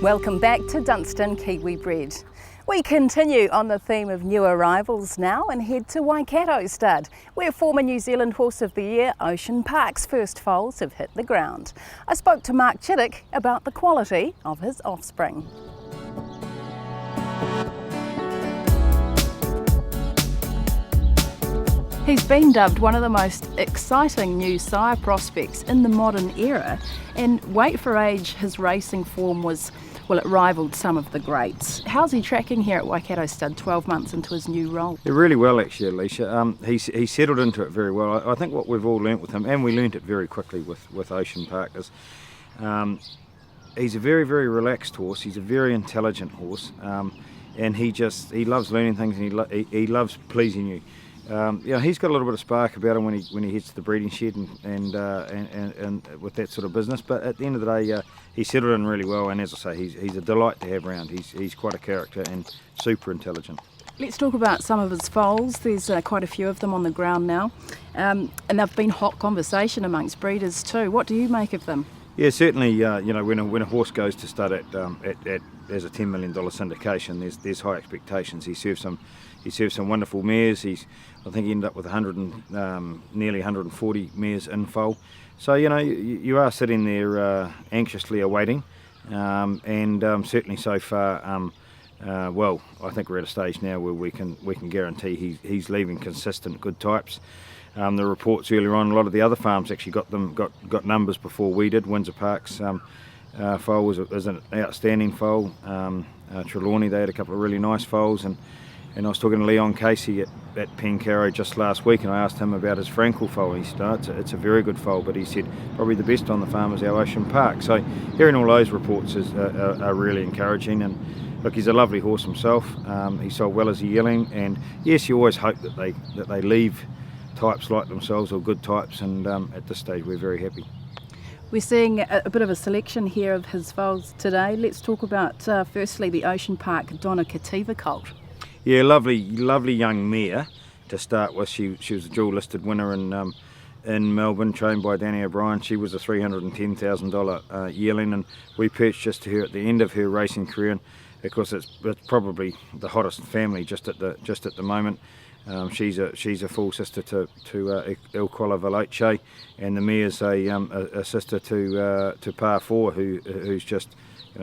Welcome back to Dunstan Kiwi Bred. We continue on the theme of new arrivals now and head to Waikato Stud, where former New Zealand Horse of the Year Ocean Park's first foals have hit the ground. I spoke to Mark Chittick about the quality of his offspring. He's been dubbed one of the most exciting new sire prospects in the modern era, and weight for age, his racing form was, well, it rivalled some of the greats. How's he tracking here at Waikato Stud 12 months into his new role? Yeah, really well actually, Alicia. He settled into it very well. I think what we've all learnt with him, and we learnt it very quickly with Ocean Park, is he's a very, very relaxed horse. He's a very intelligent horse, and he loves learning things, and he loves pleasing you. He's got a little bit of spark about him when he hits the breeding shed and with that sort of business. But at the end of the day, he settled in really well. And as I say, he's a delight to have around. He's quite a character and super intelligent. Let's talk about some of his foals. There's quite a few of them on the ground now, and they've been hot conversation amongst breeders too. What do you make of them? Yeah, certainly. When a horse goes to stud at as a $10 million syndication, there's high expectations. He serves some wonderful mares. I think he ended up with nearly 140 mares in foal. So you are sitting there anxiously awaiting, and certainly so far, I think we're at a stage now where we can guarantee he's leaving consistent good types. The reports earlier on, a lot of the other farms actually got numbers before we did. Windsor Park's foal was an outstanding foal. Trelawney, they had a couple of really nice foals, and I was talking to Leon Casey at Pencarrow just last week, and I asked him about his Frankel foal. He said, it's a very good foal, but he said probably the best on the farm is our Ocean Park. So hearing all those reports are really encouraging. And look, he's a lovely horse himself. He sold well as a yearling, and yes, you always hope that they leave types like themselves, or good types, and at this stage we're very happy. We're seeing a bit of a selection here of his foals today. Let's talk about firstly the Ocean Park Donna Cattiva colt. Yeah, lovely young mare to start with. She was a dual listed winner in Melbourne, trained by Danny O'Brien. She was a $310,000 yearling, and we purchased her at the end of her racing career. And of course, it's probably the hottest family just at the moment. She's a full sister to Il Quella Veloce, and the mare's a sister to Par 4, who's just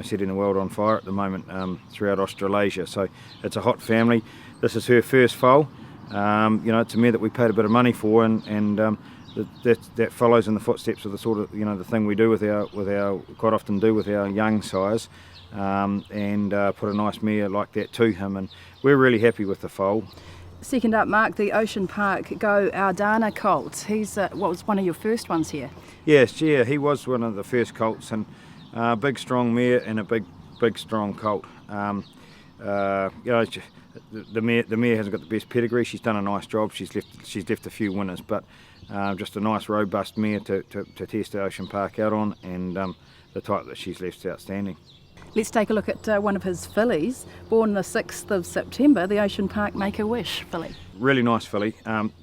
setting the world on fire at the moment throughout Australasia. So it's a hot family. This is her first foal. It's a mare that we paid a bit of money for, and that follows in the footsteps of the sort of the thing we do with our quite often do with our young sires, and put a nice mare like that to him, and we're really happy with the foal. Second up, Mark, the Ocean Park Go Our Donna Colt. He's what was one of your first ones here? Yes, yeah, he was one of the first colts, and big strong mare and a big strong colt. The mare hasn't got the best pedigree. She's done a nice job. She's left a few winners, but just a nice robust mare to test the Ocean Park out on, and the type that she's left's outstanding. Let's take a look at one of his fillies, born the 6th of September, the Ocean Park Make-A-Wish filly. Really nice filly,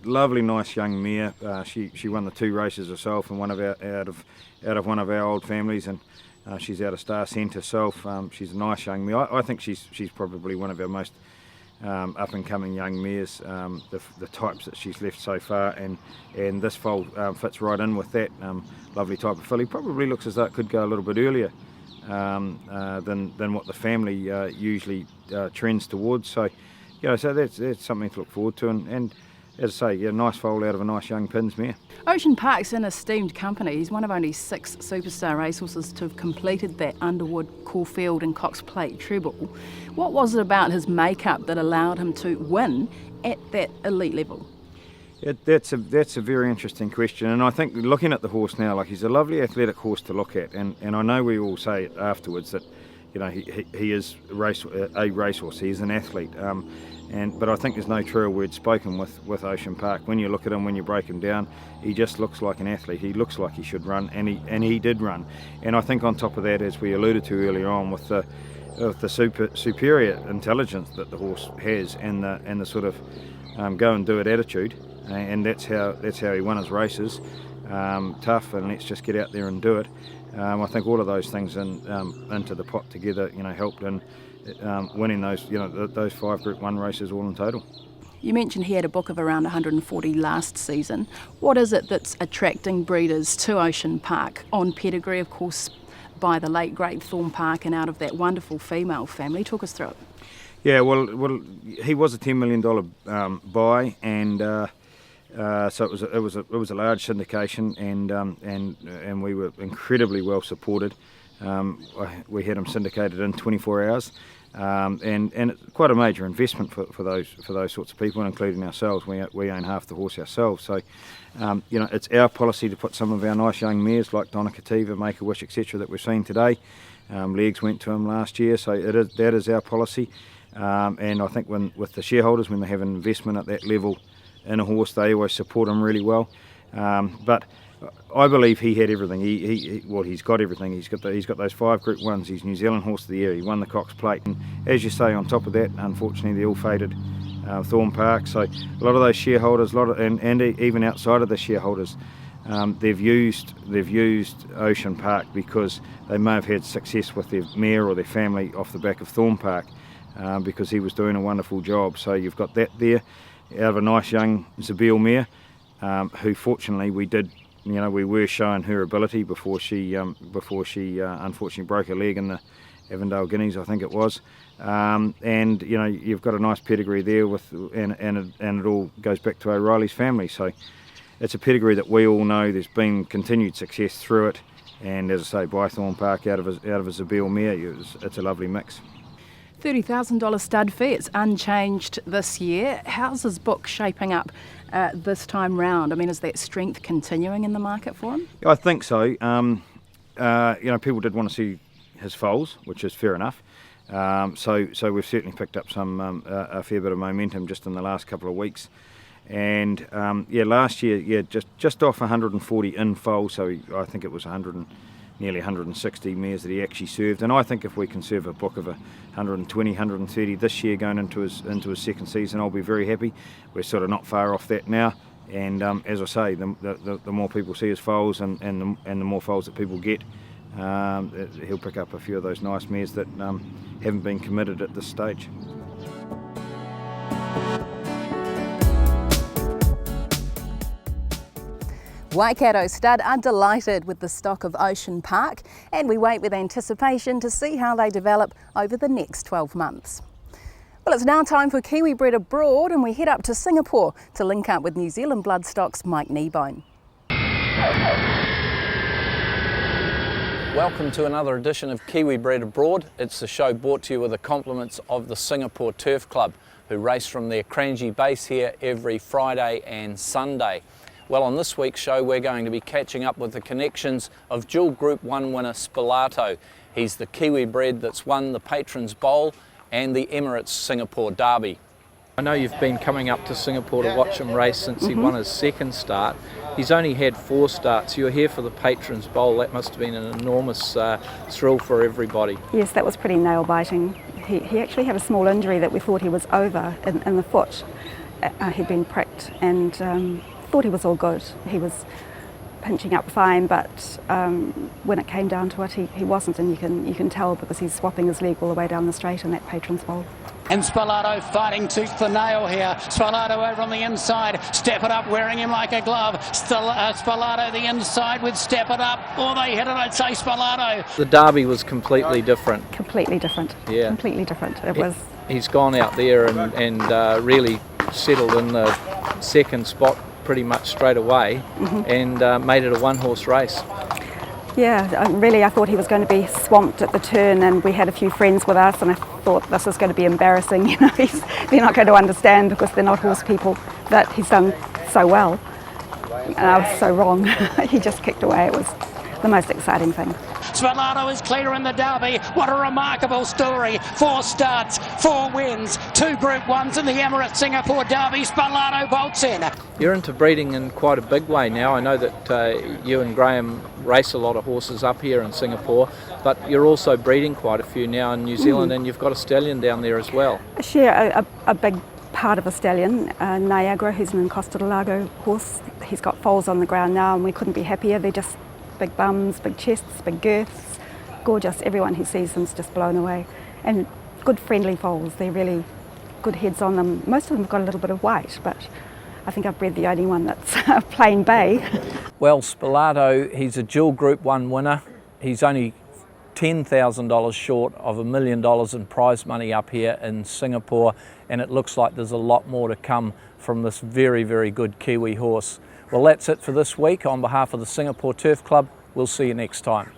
lovely nice young mare. She won the 2 races herself, and out of one of our old families, and she's out of Star Scent herself. She's a nice young mare. I think she's probably one of our most up and coming young mares. The types that she's left so far, and this foal fits right in with that. Lovely type of filly. Probably looks as though it could go a little bit earlier than what the family usually trends towards. So so that's something to look forward to, and as I say, a nice foal out of a nice young Pins mare. Ocean Park's an esteemed company. He's one of only 6 superstar racehorses to have completed that Underwood, Caulfield and Cox Plate treble. What was it about his makeup that allowed him to win at that elite level? That's a very interesting question, and I think looking at the horse now, like, he's a lovely athletic horse to look at, and I know we all say it afterwards that he is a racehorse. He is an athlete, but I think there's no truer word spoken with Ocean Park. When you look at him, when you break him down, he just looks like an athlete. He looks like he should run, and he did run. And I think on top of that, as we alluded to earlier on, with the superior intelligence that the horse has, and the sort of go and do it attitude. and that's how he won his races. Tough, and let's just get out there and do it. I think all of those things into the pot together, helped in winning those, those 5 Group 1 races all in total. You mentioned he had a book of around 140 last season. What is it that's attracting breeders to Ocean Park, on pedigree, of course, by the late great Thorne Park and out of that wonderful female family? Talk us through it. Yeah, well, he was a $10 million buy, and so it was a large syndication, and we were incredibly well supported. We had him syndicated in 24 hours. And it's quite a major investment for those sorts of people, including ourselves. We own half the horse ourselves, so it's our policy to put some of our nice young mares like Donna, Cattiva, Make a Wish, etc. that we've seen today. Legs went to him last year, so that is our policy. And I think with the shareholders, when they have an investment at that level in a horse, they always support him really well. But I believe he had everything. He's got everything. He's got those 5 Group 1s. He's New Zealand Horse of the Year. He won the Cox Plate, and as you say, on top of that, unfortunately, the ill-fated Thorne Park. So a lot of those shareholders, and even outside of the shareholders, they've used Ocean Park because they may have had success with their mare or their family off the back of Thorne Park, because he was doing a wonderful job. So you've got that there out of a nice young Zabeel mare, who fortunately we were showing her ability before she unfortunately broke her leg in the Avondale Guineas, I think it was. And you've got a nice pedigree there and it all goes back to O'Reilly's family. So it's a pedigree that we all know. There's been continued success through it, and as I say, by Thorne Park out of a Zabeel mare, it's a lovely mix. $30,000 stud fee, it's unchanged this year. How's his book shaping up this time round? I mean, is that strength continuing in the market for him? I think so. People did want to see his foals, which is fair enough. So we've certainly picked up a fair bit of momentum just in the last couple of weeks. And last year, just off 140 in foal, so I think it was nearly 160 mares that he actually served. And I think if we can serve a book of 120, 130 this year going into his second season, I'll be very happy. We're sort of not far off that now. And as I say, the more people see his foals and the more foals that people get, he'll pick up a few of those nice mares that haven't been committed at this stage. Waikato stud are delighted with the stock of Ocean Park, and we wait with anticipation to see how they develop over the next 12 months. Well, it's now time for Kiwi Bred Abroad, and we head up to Singapore to link up with New Zealand Bloodstock's Mike Kneebone. Welcome to another edition of Kiwi Bred Abroad. It's the show brought to you with the compliments of the Singapore Turf Club, who race from their Kranji base here every Friday and Sunday. Well, on this week's show, we're going to be catching up with the connections of dual Group 1 winner Spalato. He's the Kiwi bred that's won the Patrons Bowl and the Emirates Singapore Derby. I know you've been coming up to Singapore to watch him race since he won his second start. He's only had 4 starts. You're here for the Patrons Bowl. That must have been an enormous thrill for everybody. Yes, that was pretty nail-biting. He actually had a small injury that we thought he was over in the foot. He'd been pricked, and thought he was all good. He was pinching up fine, but when it came down to it, he wasn't, and you can tell because he's swapping his leg all the way down the straight in that Patrons Bowl. And Spalato fighting tooth and nail here. Spalato over on the inside. Step It Up wearing him like a glove. Spalato the inside with Step It Up. Oh, they hit it, I'd say Spalato. The Derby was completely different. Completely different. Yeah. Completely different. He's gone out there and really settled in the second spot pretty much straight away, and made it a one-horse race. Yeah, really I thought he was going to be swamped at the turn, and we had a few friends with us, and I thought this is going to be embarrassing. They're not going to understand because they're not horse people that he's done so well. And I was so wrong. He just kicked away. It was the most exciting thing. Spalato is clear in the Derby. What a remarkable story. 4 starts, 4 wins, 2 Group 1s in the Emirates Singapore Derby. Spalato bolts in. You're into breeding in quite a big way now. I know that you and Graham race a lot of horses up here in Singapore, but you're also breeding quite a few now in New Zealand, and you've got a stallion down there as well. I share a big part of a stallion, Niagara, who's an Costa del Lago horse. He's got foals on the ground now and we couldn't be happier. They're just big bums, big chests, big girths, gorgeous. Everyone who sees them's just blown away. And good friendly foals, they're really good heads on them. Most of them have got a little bit of white, but I think I've bred the only one that's plain bay. Well, Spalato, he's a dual Group 1 winner. He's only $10,000 short of $1 million in prize money up here in Singapore, and it looks like there's a lot more to come from this very, very good Kiwi horse. Well, that's it for this week. On behalf of the Singapore Turf Club, we'll see you next time.